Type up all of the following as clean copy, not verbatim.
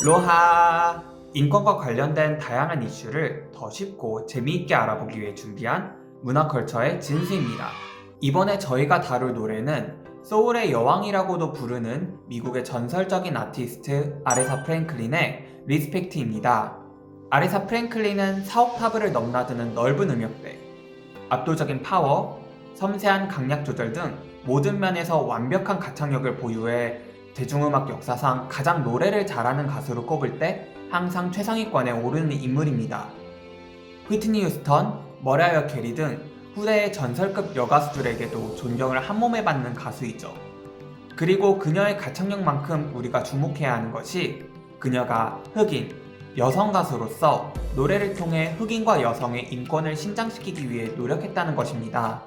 로하! 인권과 관련된 다양한 이슈를 더 쉽고 재미있게 알아보기 위해 준비한 문화컬처의 진수입니다. 이번에 저희가 다룰 노래는 소울의 여왕이라고도 부르는 미국의 전설적인 아티스트 아레사 프랭클린의 리스펙트입니다. 아레사 프랭클린은 4옥타브를 넘나드는 넓은 음역대, 압도적인 파워, 섬세한 강약 조절 등 모든 면에서 완벽한 가창력을 보유해 대중음악 역사상 가장 노래를 잘하는 가수로 꼽을 때 항상 최상위권에 오르는 인물입니다. 휘트니 휴스턴, 머라이어 캐리 등 후대의 전설급 여가수들에게도 존경을 한몸에 받는 가수이죠. 그리고 그녀의 가창력만큼 우리가 주목해야 하는 것이 그녀가 흑인, 여성 가수로서 노래를 통해 흑인과 여성의 인권을 신장시키기 위해 노력했다는 것입니다.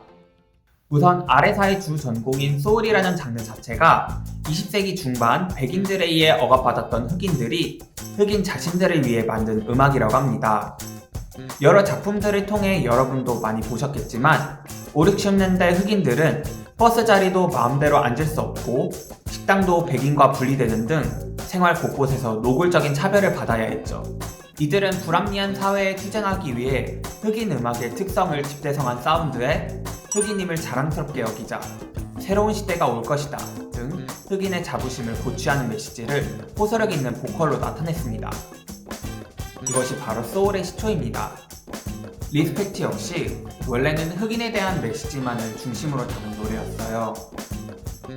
우선 아레사의 주 전공인 소울이라는 장르 자체가 20세기 중반 백인들에 의해 억압받았던 흑인들이 흑인 자신들을 위해 만든 음악이라고 합니다. 여러 작품들을 통해 여러분도 많이 보셨겠지만 5, 60년대 흑인들은 버스 자리도 마음대로 앉을 수 없고 식당도 백인과 분리되는 등 생활 곳곳에서 노골적인 차별을 받아야 했죠. 이들은 불합리한 사회에 투쟁하기 위해 흑인 음악의 특성을 집대성한 사운드에 흑인임을 자랑스럽게 여기자 새로운 시대가 올 것이다 등 흑인의 자부심을 고취하는 메시지를 호소력 있는 보컬로 나타냈습니다. 이것이 바로 소울의 시초입니다. 리스펙트 역시 원래는 흑인에 대한 메시지만을 중심으로 담은 노래였어요.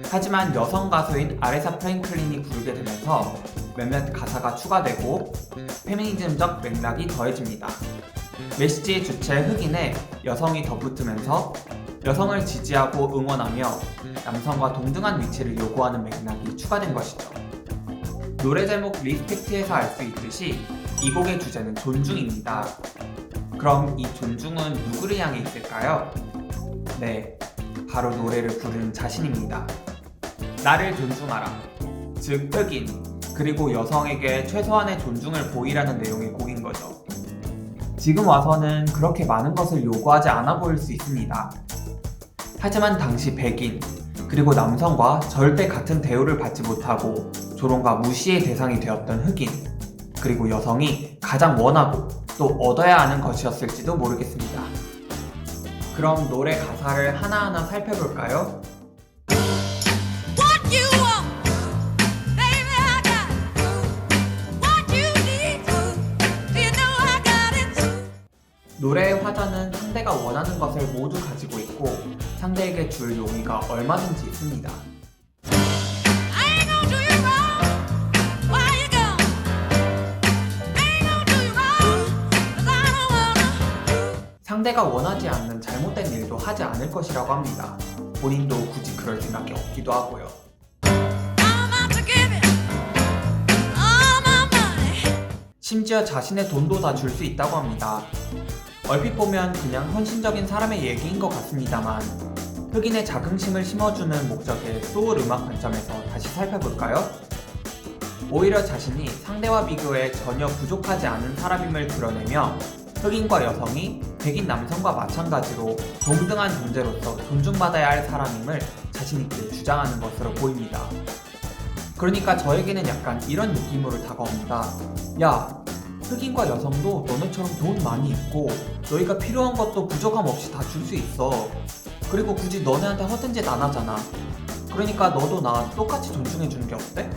하지만 여성 가수인 아레사 프랭클린이 부르게 되면서 몇몇 가사가 추가되고 페미니즘적 맥락이 더해집니다. 메시지의 주체 흑인에 여성이 덧붙으면서 여성을 지지하고 응원하며 남성과 동등한 위치를 요구하는 맥락이 추가된 것이죠. 노래 제목 리스펙트에서 알 수 있듯이 이 곡의 주제는 존중입니다. 그럼 이 존중은 누구를 향해 있을까요? 네, 바로 노래를 부르는 자신입니다. 나를 존중하라. 즉 흑인, 그리고 여성에게 최소한의 존중을 보이라는 내용의 곡인 거죠. 지금 와서는 그렇게 많은 것을 요구하지 않아 보일 수 있습니다. 하지만 당시 백인, 그리고 남성과 절대 같은 대우를 받지 못하고 조롱과 무시의 대상이 되었던 흑인, 그리고 여성이 가장 원하고 또 얻어야 하는 것이었을지도 모르겠습니다. 그럼 노래 가사를 하나하나 살펴볼까요? 노래의 화자는 상대가 원하는 것을 모두 가지고 있고 상대에게 줄 용의가 얼마든지 있습니다. 상대가 원하지 않는 잘못된 일도 하지 않을 것이라고 합니다. 본인도 굳이 그럴 생각이 없기도 하고요. 심지어 자신의 돈도 다 줄 수 있다고 합니다. 얼핏 보면 그냥 헌신적인 사람의 얘기인 것 같습니다만 흑인의 자긍심을 심어주는 목적의 소울 음악 관점에서 다시 살펴볼까요? 오히려 자신이 상대와 비교해 전혀 부족하지 않은 사람임을 드러내며 흑인과 여성이 백인 남성과 마찬가지로 동등한 존재로서 존중받아야 할 사람임을 자신있게 주장하는 것으로 보입니다. 그러니까 저에게는 약간 이런 느낌으로 다가옵니다. 야, 흑인과 여성도 너네처럼 돈 많이 있고 너희가 필요한 것도 부족함 없이 다 줄 수 있어. 그리고 굳이 너네한테 허튼 짓 안 하잖아. 그러니까 너도 나 똑같이 존중해주는 게 어때?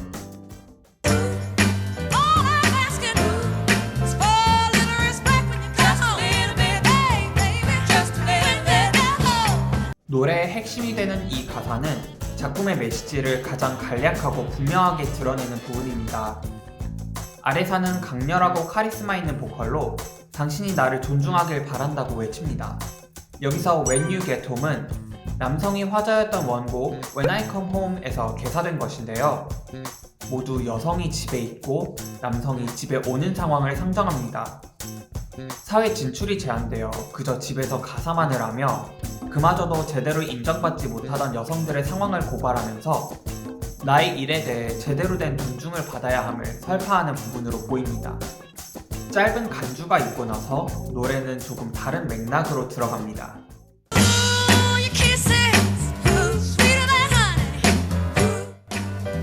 노래의 핵심이 되는 이 가사는 작품의 메시지를 가장 간략하고 분명하게 드러내는 부분입니다. 아레사는 강렬하고 카리스마 있는 보컬로 당신이 나를 존중하길 바란다고 외칩니다. 여기서 When You Get Home은 남성이 화자였던 원곡 When I Come Home에서 개사된 것인데요. 모두 여성이 집에 있고 남성이 집에 오는 상황을 상정합니다. 사회 진출이 제한되어 그저 집에서 가사만을 하며 그마저도 제대로 인정받지 못하던 여성들의 상황을 고발하면서 나의 일에 대해 제대로 된 존중을 받아야 함을 설파하는 부분으로 보입니다. 짧은 간주가 있고 나서 노래는 조금 다른 맥락으로 들어갑니다.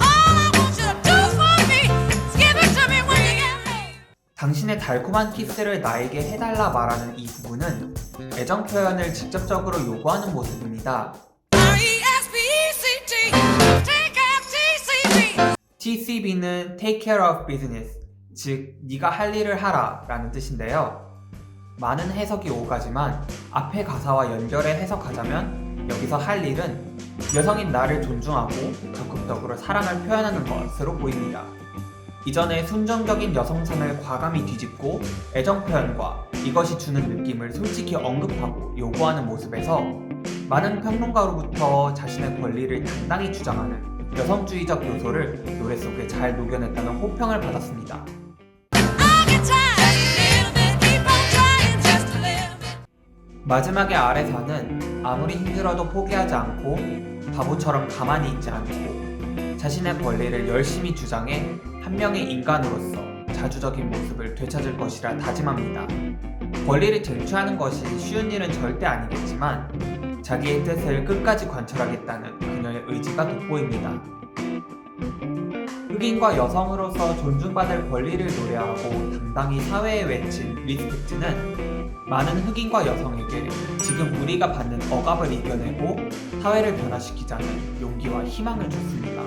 All I want you to do for me is give it to me. 당신의 달콤한 키스를 나에게 해달라 말하는 이 부분은 애정 표현을 직접적으로 요구하는 모습입니다. TCB는 Take Care of Business, 즉 네가 할 일을 하라 라는 뜻인데요. 많은 해석이 오가지만 앞의 가사와 연결해 해석하자면 여기서 할 일은 여성인 나를 존중하고 적극적으로 사랑을 표현하는 것으로 보입니다. 이전에 순정적인 여성상을 과감히 뒤집고 애정 표현과 이것이 주는 느낌을 솔직히 언급하고 요구하는 모습에서 많은 평론가로부터 자신의 권리를 당당히 주장하는 여성주의적 요소를 노래 속에 잘 녹여냈다는 호평을 받았습니다. 마지막에 아레사는 아무리 힘들어도 포기하지 않고 바보처럼 가만히 있지 않고 자신의 권리를 열심히 주장해 한 명의 인간으로서 자주적인 모습을 되찾을 것이라 다짐합니다. 권리를 쟁취하는 것이 쉬운 일은 절대 아니겠지만 자기의 뜻을 끝까지 관철하겠다는 그녀의 의지가 돋보입니다. 흑인과 여성으로서 존중받을 권리를 노래하고 당당히 사회에 외친 리스펙트는 많은 흑인과 여성에게 지금 우리가 받는 억압을 이겨내고 사회를 변화시키자는 용기와 희망을 줬습니다.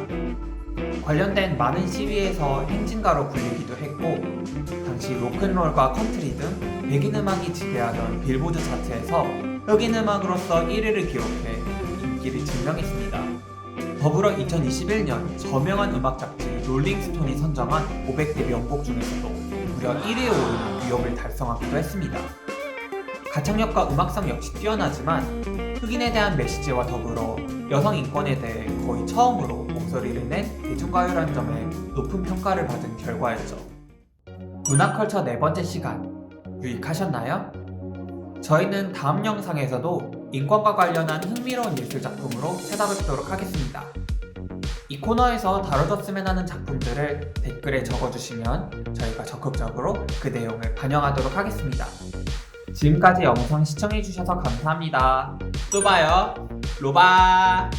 관련된 많은 시위에서 행진가로 불리기도 했고 당시 로큰롤과 컨트리 등 백인 음악이 지배하던 빌보드 차트에서 흑인 음악으로서 1위를 기록해 인기를 증명했습니다. 더불어 2021년 저명한 음악 잡지 롤링스톤이 선정한 500대 명곡 중에서도 무려 1위에 오르는 위협을 달성하기도 했습니다. 가창력과 음악성 역시 뛰어나지만 흑인에 대한 메시지와 더불어 여성 인권에 대해 거의 처음으로 목소리를 낸 대중가요라는 점에 높은 평가를 받은 결과였죠. 문화컬처 네 번째 시간, 유익하셨나요? 저희는 다음 영상에서도 인권과 관련한 흥미로운 예술작품으로 찾아뵙도록 하겠습니다. 이 코너에서 다뤄졌으면 하는 작품들을 댓글에 적어주시면 저희가 적극적으로 그 내용을 반영하도록 하겠습니다. 지금까지 영상 시청해주셔서 감사합니다. 또 봐요. 로바!